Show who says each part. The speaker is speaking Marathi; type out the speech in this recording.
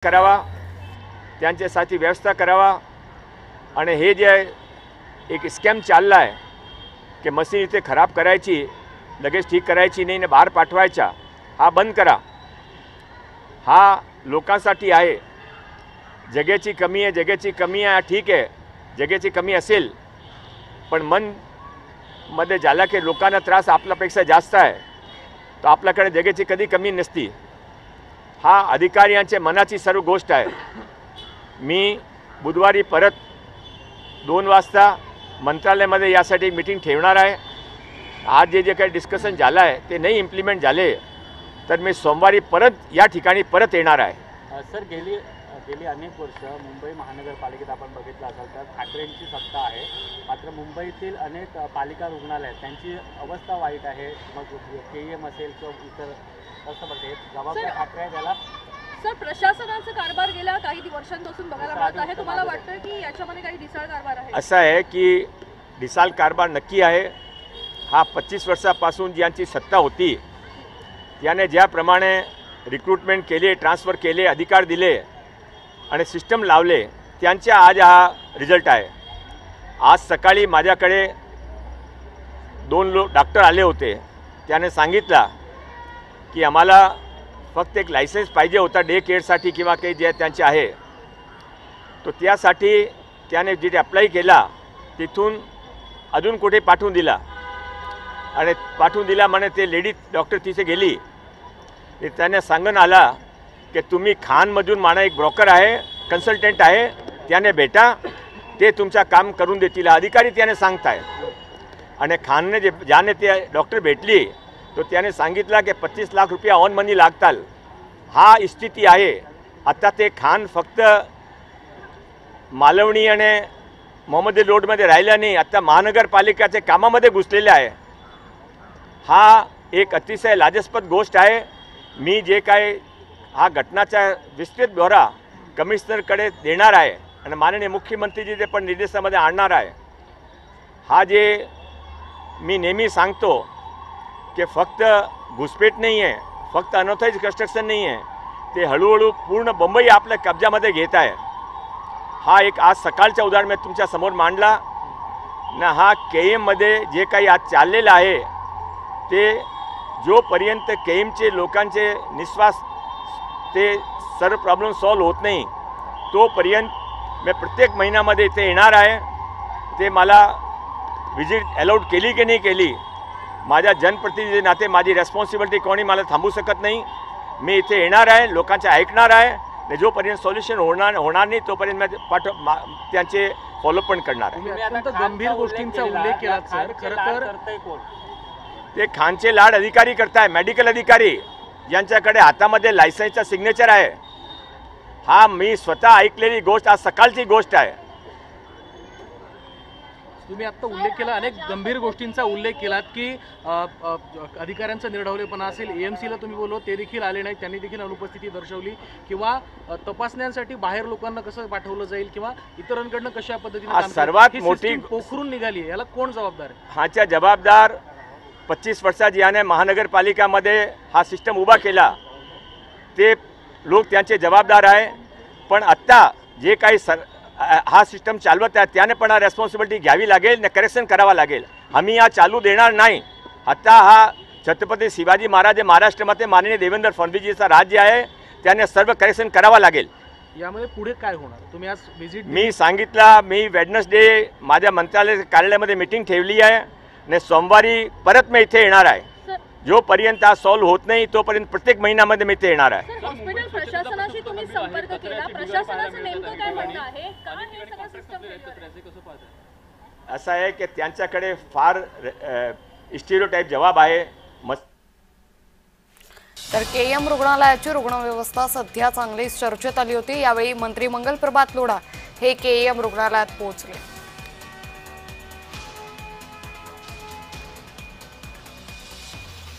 Speaker 1: करावा, त्यांच्यासाठी व्यवस्था करावा आणि हे जे एक स्कॅम चालला आहे की मशीन इथे खराब करायची, लगेच ठीक करायची नाही, बाहेर पाठवायचा, हा बंद करा। हा लोकांसाठी आहे। जगेची कमी आहे, जगेची कमी आहे, ठीक आहे, जगेची कमी असेल, पण मन मध्ये झाला की लोकांना त्रास आपल्यापेक्षा जास्त आहे, तो आपल्याकडे जगेची कधी कमी नसती। हा अधिकाऱ्यांच्या मनाची सर्व गोष्ट आहे। मी बुधवारी परत 2 वाजता मंत्रालयामध्ये यासाठी मीटिंग ठेवणार आहे। आज जे काही डिस्कशन झालं आहे ते नाही इम्प्लिमेंट झाले तर मी सोमवारी परत या ठिकाणी परत येणार आहे।
Speaker 2: सर गेली अनेक वर्ष मुंबई महानगरपालिकेत आपण बघितलं असाल तर ठाकरेंची सत्ता आहे, मात्र मुंबईतील अनेक पालिका रुग्णालय त्यांची अवस्था वाईट आहे। मग केईएम असेल किंवा इतर कसं बघते जबाबदार ठाकरे आहे त्याला।
Speaker 3: सर, प्रशासनाचा कारभार गेल्या काही वर्षांपासून बघायला मिळत आहे, तुम्हाला वाटतं की याच्यामध्ये काही ढिसाळ कारभार आहे?
Speaker 1: असं आहे की ढिसाळ कारभार नक्की आहे। हा 25 वर्षापासून ज्यांची सत्ता होती त्याने ज्याप्रमाणे रिक्रूटमेंट केले, ट्रान्सफर केले, अधिकार दिले आणि सिस्टम लावले, त्यांच्या आज हा रिझल्ट आहे। आज सकाळी माझ्याकडे 2 डॉक्टर आले होते, त्याने सांगितलं की आम्हाला फक्त एक लायसन्स पाहिजे होता डे केअरसाठी किंवा काही जे त्यांचे आहे, तो त्यासाठी त्याने जिथे अप्लाय केला तिथून अजून कुठे पाठवून दिला आणि पाठवून दिला म्हणे ते लेडी डॉक्टर तिथे गेली, ते त्याने सांगून आला की तुम्ही खानमधून माना एक ब्रोकर आहे, कन्सल्टंट आहे, त्याने भेटा, ते तुमचं काम करून देतील, अधिकारी त्याने सांगताय। आणि खानने ज्याने ते डॉक्टर भेटली तो त्याने सांगितलं की 25 लाख रुपये ऑन मनी लागतात। हा स्थिती आहे। आता ते खान फक्त मालवणी आणि मोहम्मदी रोडमध्ये राहिला नाही, आता महानगरपालिकेच्या कामामध्ये घुसलेले आहे। हा एक अतिशय लाजस्पद गोष्ट आहे। मी जे काय हा घटनाचा विस्तृत ब्यौरा कमिशनरकडे देणार आहे आणि माननीय मुख्यमंत्रीजी ते पण निर्देशामध्ये आणणार आहे। हा जे मी नेहमी सांगतो की फक्त घुसपेट नाही आहे, फक्त अनऑथराइज कन्स्ट्रक्शन नाही आहे, ते हळूहळू पूर्ण मुंबई आपल्या कब्जामध्ये घेत आहे। हा एक आज सकाळचा उदाहरण मी तुमच्या समोर मांडला ना। हा केएममध्ये जे काही आज चाललेलं आहे ते जोपर्यंत केएमचे लोकांचे निश्वास ते सर्व प्रॉब्लेम सॉल्व होत नाही तोपर्यंत मी प्रत्येक महिन्यामध्ये इथे येणार आहे। ते मला विजिट अलाउड केली की नाही केली, माझ्या जनप्रतिनिधी नाते माझी रेस्पॉन्सिबिलिटी कोणी मला थांबू शकत नाही। मी इथे येणार आहे, लोकांचे ऐकणार आहे आणि जोपर्यंत सॉल्युशन होणार नाही तोपर्यंत मी त्यांचे फॉलोअप पण करणार आहे।
Speaker 2: अत्यंत गंभीर गोष्टींचा उल्लेख केला सर, खरं तर
Speaker 1: ते खानचे लाड अधिकारी करताय, मेडिकल अधिकारी यांच्याकडे हातामध्ये लायसन्सचा सिग्नेचर आहे। हा मी स्वतः ऐकलेली गोष्ट, आज सकाळची गोष्ट आहे।
Speaker 4: तुम्ही आता उल्लेख केला, अनेक गंभीर गोष्टींचा उल्लेख केलात की अधिकाऱ्यांचा निर्ढवलेपणा असेल, एएमसीला तुम्ही बोललो ते देखील आले नाही, त्यांनी देखील अनुपस्थिती दर्शवली, किंवा तपासण्यांसाठी बाहेर लोकांना कसं पाठवलं जाईल किंवा इतरांकडनं कशा पद्धतीने
Speaker 1: सर्वात मोठी
Speaker 4: पोखरून निघाली, याला कोण जबाबदार आहे?
Speaker 1: ह्याच्या जबाबदार 25 वर्षात ज्याने महानगरपालिकामध्ये हा सिस्टम उभा केला ते लोक त्यांचे जबाबदार आहे। पण आत्ता जे काही हा सिस्टम चालवत आहे त्याने पण हा रेस्पॉन्सिबिलिटी घ्यावी लागेल, करेक्शन करावा लागेल। आम्ही हा चालू देणार नाही। आता हा छत्रपती शिवाजी महाराज महाराष्ट्रामध्ये माननीय देवेंद्र फडणवीसजीचा राज्य आहे, त्याने सर्व करेक्शन करावा लागेल।
Speaker 4: यामध्ये पुढे काय होणार? तुम्ही आज विजिट
Speaker 1: मी सांगितलं, मी वेडनेसडे माझ्या मंत्रालय कार्यालयामध्ये मीटिंग ठेवली आहे आणि सोमवारी परत मी इथे येणार आहे। जोपर्यंत हा सॉल्व होत नाही तोपर्यंत प्रत्येक महिन्यामध्ये मी इथे येणार आहे।
Speaker 3: हॉस्पिटल प्रशासनाशी तुम्ही संपर्क केला, प्रशासनाचं नेमकं काय म्हणणं आहे? का हे सगळं सिस्टम
Speaker 1: असं आहे की त्यांच्याकडे फार स्टिरियोटाइप जवाब आहे।
Speaker 5: तर केएम रुग्णालयाची रुग्णव्यवस्था सध्या चांगलीच चर्चेत आली होती। यावेळी मंत्री मंगल प्रभात लोढा हे केएम रुग्णालयात पोहोचले।